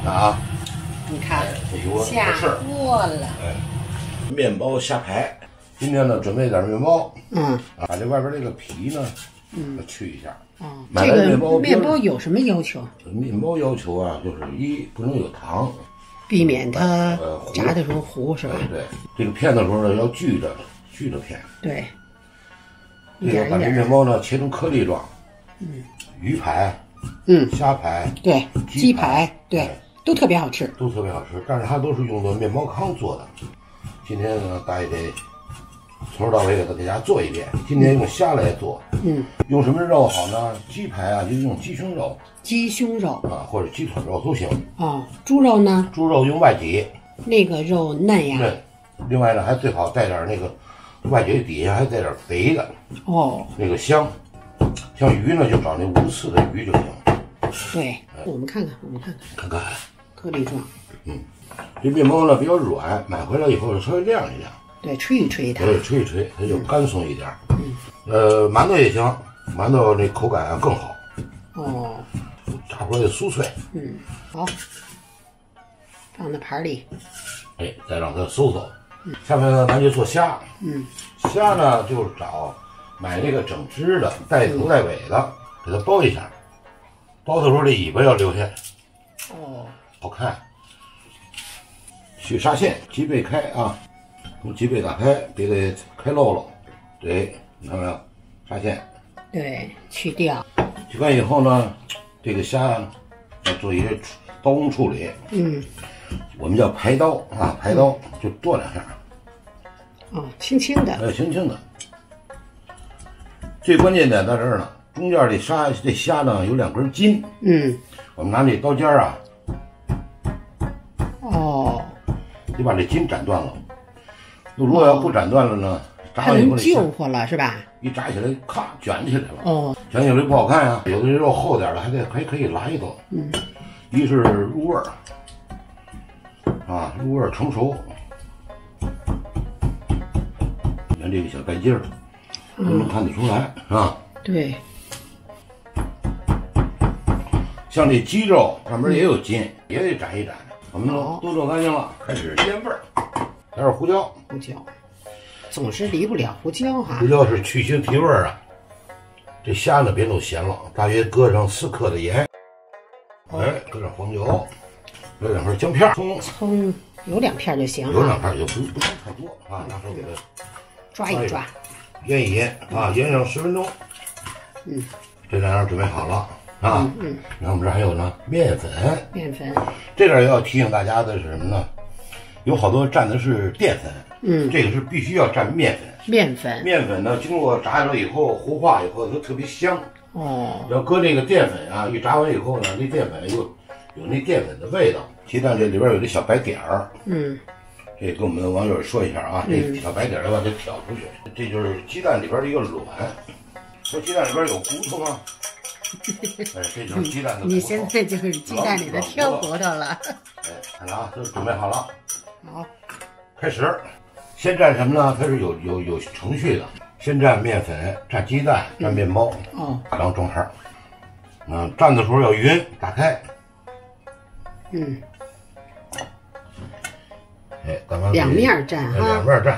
啊，你看，下锅了。哎，面包虾排。今天呢，准备点面包。把这外边这个皮呢，去一下。这个面包有什么要求？面包要求啊，就是不能有糖，避免它炸的时候糊，是吧？对，这个片的时候呢，要锯着片。对。这个把这面包呢切成颗粒状。鱼排。虾排。对。鸡排。对。都特别好吃。但是它都是用的面包糠做的。今天呢，大爷得从头到尾给大家做一遍。今天用虾来做。用什么肉好呢？鸡排啊，就用鸡胸肉。或者鸡腿肉都行。猪肉呢？猪肉用外脊。那个肉嫩呀。对。另外呢，还最好带点那个外脊底下还带点肥的。那个香。像鱼呢，就找那无刺的鱼就行。对，我们看看，颗粒状。这面包呢比较软，买回来以后稍微晾一晾。对，吹一吹它。对，吹一吹，它就干松一点。馒头也行，馒头那口感更好。炸出来的酥脆。好，放在盘里。再让它收。下面呢，咱就做虾。虾呢就买这个整只的，带头带尾的，给它包一下。包的时候这尾巴要留下。好看。取沙线，脊背开啊，从脊背打开，别给开漏了。对，你看没有？沙线。对，去掉。取完以后呢，这个虾要做一些刀工处理。我们叫排刀啊，排刀就剁两下。轻轻的。轻轻的。最关键点在这儿呢，中间这虾呢有2根筋。我们拿这刀尖啊。得把这筋斩断了。如果要不斩断了呢，炸完以后救活了是吧？一炸起来，咔卷起来了。卷起来不好看啊。有的肉厚点的还可以拉一刀。一是入味儿啊，入味儿成熟。你看这个小白筋儿，都能看得出来啊。对。像这鸡肉上面也有筋，也得斩一斩。我们都做干净了，开始腌味儿，加点胡椒。总是离不了胡椒哈。胡椒是去腥提味儿啊。这虾呢别弄咸了，大约搁上4克的盐。搁点黄油，搁2片姜片。葱有2片就行。有2片就不用太多啊，拿手给它抓一抓，腌一腌啊，腌上10分钟。这2样准备好了。然后我们这还有呢，面粉。这点要提醒大家的是什么呢？有好多蘸的是淀粉，这个是必须要蘸面粉。面粉呢，经过炸了以后，糊化以后，它特别香。要搁这个淀粉啊，一炸完以后呢，那淀粉有那淀粉的味道。鸡蛋这里边有这小白点儿。这跟我们的网友说一下啊，这小白点要把它挑出去，这就是鸡蛋里边的一个卵。说鸡蛋里边有骨头吗？这就是鸡蛋的骨头。你现在就是鸡蛋里的挑骨头了。看着啊，都准备好了。好，开始。先蘸什么呢？它是有程序的。先蘸面粉，蘸鸡蛋，蘸面包。然后装盘。蘸的时候要匀，打开。咱们2面蘸哈。2面蘸。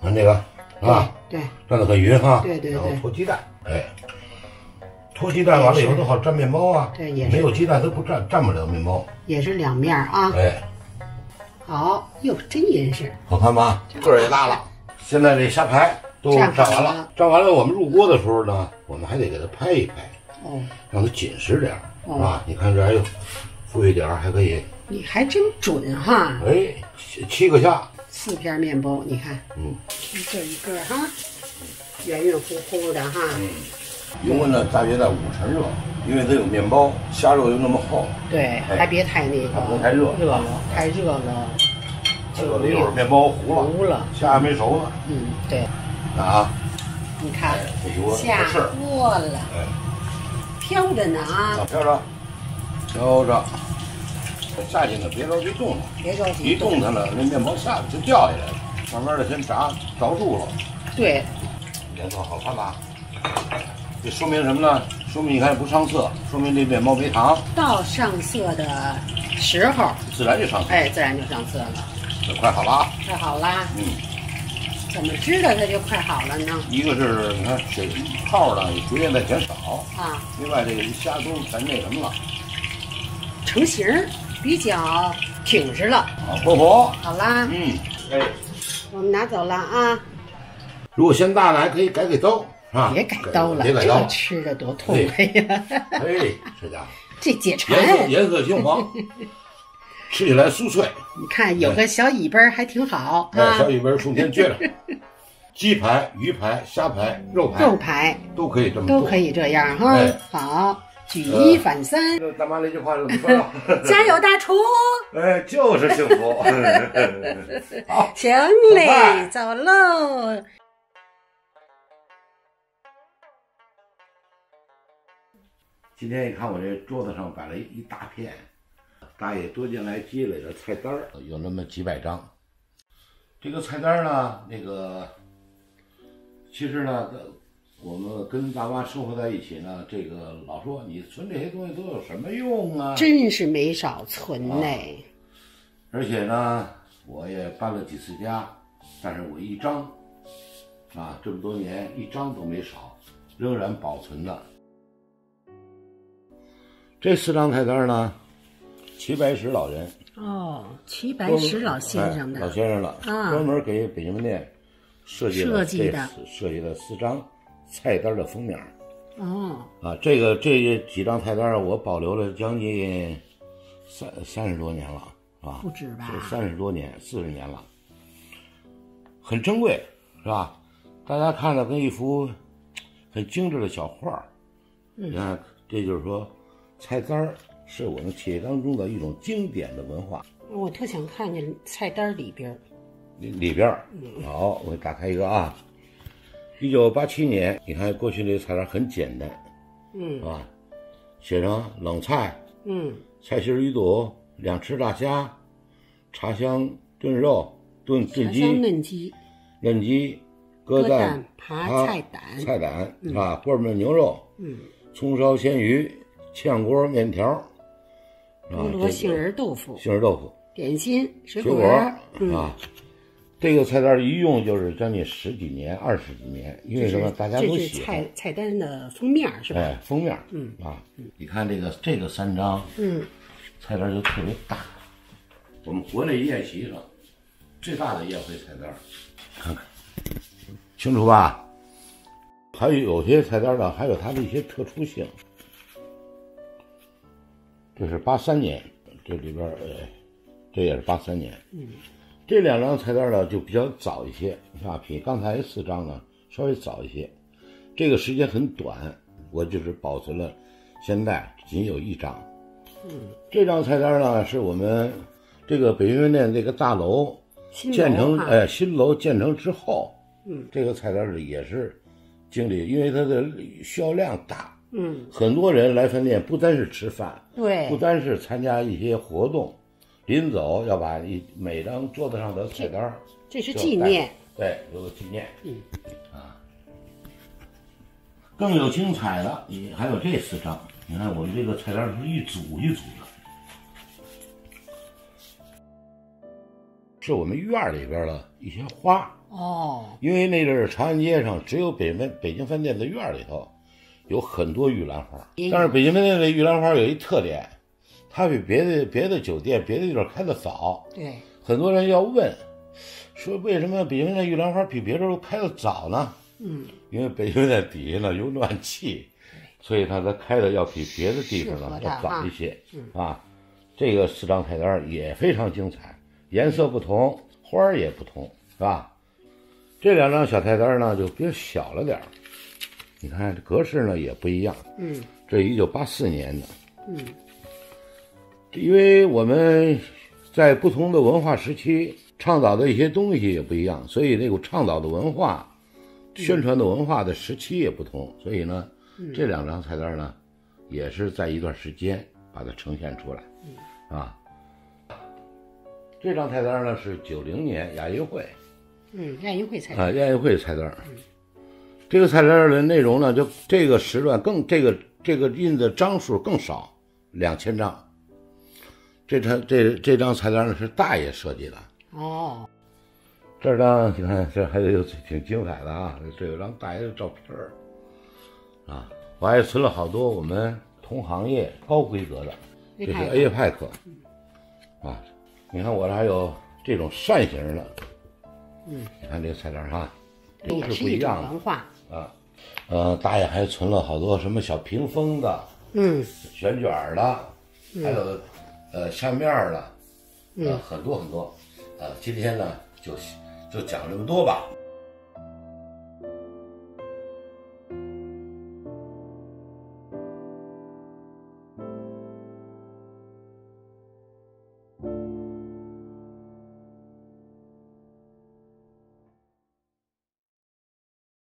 看这个啊。对。蘸得很匀哈。对。然后脱鸡蛋。脱鸡蛋完了以后都好蘸面包啊。对，也是。没有鸡蛋都不蘸不了面包。也是2面啊。好，哟，真严实。好看吧？个儿也大了。现在这虾排都蘸完了。蘸完了，我们入锅的时候呢，我们还得给它拍一拍。让它紧实点啊！你看这还有富裕点还可以。你还真准哈！7个虾，4片面包，你看，这一个哈，圆圆乎乎的哈。油温呢大约在50成热，因为它有面包，虾肉又那么厚。对，还别太那个，不能太热了，太热了，热了一会儿面包糊了，虾还没熟呢。对。啊，你看，下锅了，飘着呢啊，飘着。下去呢，别着急动它，别着急，一动它呢，那面包下去就掉下来了。慢慢的先炸着住了。对，颜色好看吧？这说明什么呢？说明你看不上色，说明这面毛白糖到上色的时候，自然就上色。哎，自然就上色了。这快好了啊！快好啦。怎么知道它就快好了呢？一个是你看水泡呢，水也在减少啊。另外这个虾都咱那什么了，成型比较挺实了。火候好啦。哎，我们拿走了啊。如果嫌大呢，还可以改刀啊。别改刀了，这吃的多痛快呀！哎，这家伙这解馋，颜色金黄，吃起来酥脆。你看有个小尾巴还挺好啊，小尾巴中间撅着。鸡排、鱼排、虾排、肉排都可以这么做，都可以这样哈。好，举一反三。大妈那句话怎么说了？加油，大厨！哎，就是幸福。好，行嘞，走喽。今天你看我这桌子上摆了一大片，大爷多年来积累的菜单有那么几百张。这个菜单呢，其实呢，我们跟大妈生活在一起呢，这个老说你存这些东西都有什么用啊？真是没少存嘞。而且呢，我也搬了几次家，但是我一张这么多年一张都没少，仍然保存的。这4张菜单呢，齐白石老人齐白石老先生的老先生了专门给北京门店设计的4张菜单的封面。这几张菜单我保留了将近30多年了啊，不止吧？30多年，40年了，很珍贵，是吧？大家看着跟一幅很精致的小画。你看，这就是说。菜单是我们企业当中的一种经典的文化。我特想看见菜单里边。好，我打开一个啊。1987年，你看过去这个菜单很简单，写上冷菜，菜心鱼肚、2翅大虾、茶香炖肉、炖鸡、嫩鸡、鸽蛋、扒菜胆锅焖牛肉，葱烧鲜鱼。炝锅面条，菠萝杏仁豆腐，点心水果这个菜单一用就是将近10几年、20几年，因为什么？大家都喜欢。这是菜单的封面是吧？哎，封面，你看这个3张，菜单就特别大。我们国内宴席上最大的宴会菜单，看看清楚吧？还有些菜单呢，还有它的一些特殊性。这是83年，这里边这也是83年。这2张菜单呢就比较早一些，比刚才4张呢稍微早一些。这个时间很短，我就是保存了，现在仅有1张。这张菜单呢是我们这个北京门店这个大楼建成，新楼建成之后，这个菜单也是经历，因为它的需要量大。很多人来饭店不单是吃饭，不单是参加一些活动，临走要把每张桌子上的菜单，这是纪念，对，有个纪念。更有精彩的，还有这4张，你看我们这个菜单是一组一组的，是我们院里边的一些花。因为那阵儿长安街上只有北京饭店的院里头。有很多玉兰花，但是北京门店的玉兰花有一特点，它比别的酒店、别的地方开得早。对，很多人要问，说为什么北京门店玉兰花比别人开得早呢？因为北京门店底下呢有暖气，所以它开的要比别的地方呢要早一些这个4张菜单也非常精彩，颜色不同，花也不同，是吧？这2张小菜单呢就比较小了点。你看这格式呢也不一样，这1984年的，因为我们在不同的文化时期倡导的一些东西也不一样，所以这个倡导的文化、宣传的文化的时期也不同，所以呢，这2张菜单呢，也是在一段时间把它呈现出来，这张菜单呢是90年亚运会，亚运会菜单亚运会菜单。这个菜单的内容呢，就这个时段这这个印的张数更少，2000张。这张菜单呢是大爷设计的。哦，这张你看，这还有挺精彩的啊！这有张大爷的照片啊，我还存了好多我们同行业高规格的，这是 A 派克啊。你看我这还有这种扇形的，你看这个菜单哈，都是不一样的文化啊。大爷还存了好多什么小屏风的，旋卷的，还有扇面的，很多很多。今天呢就讲这么多吧。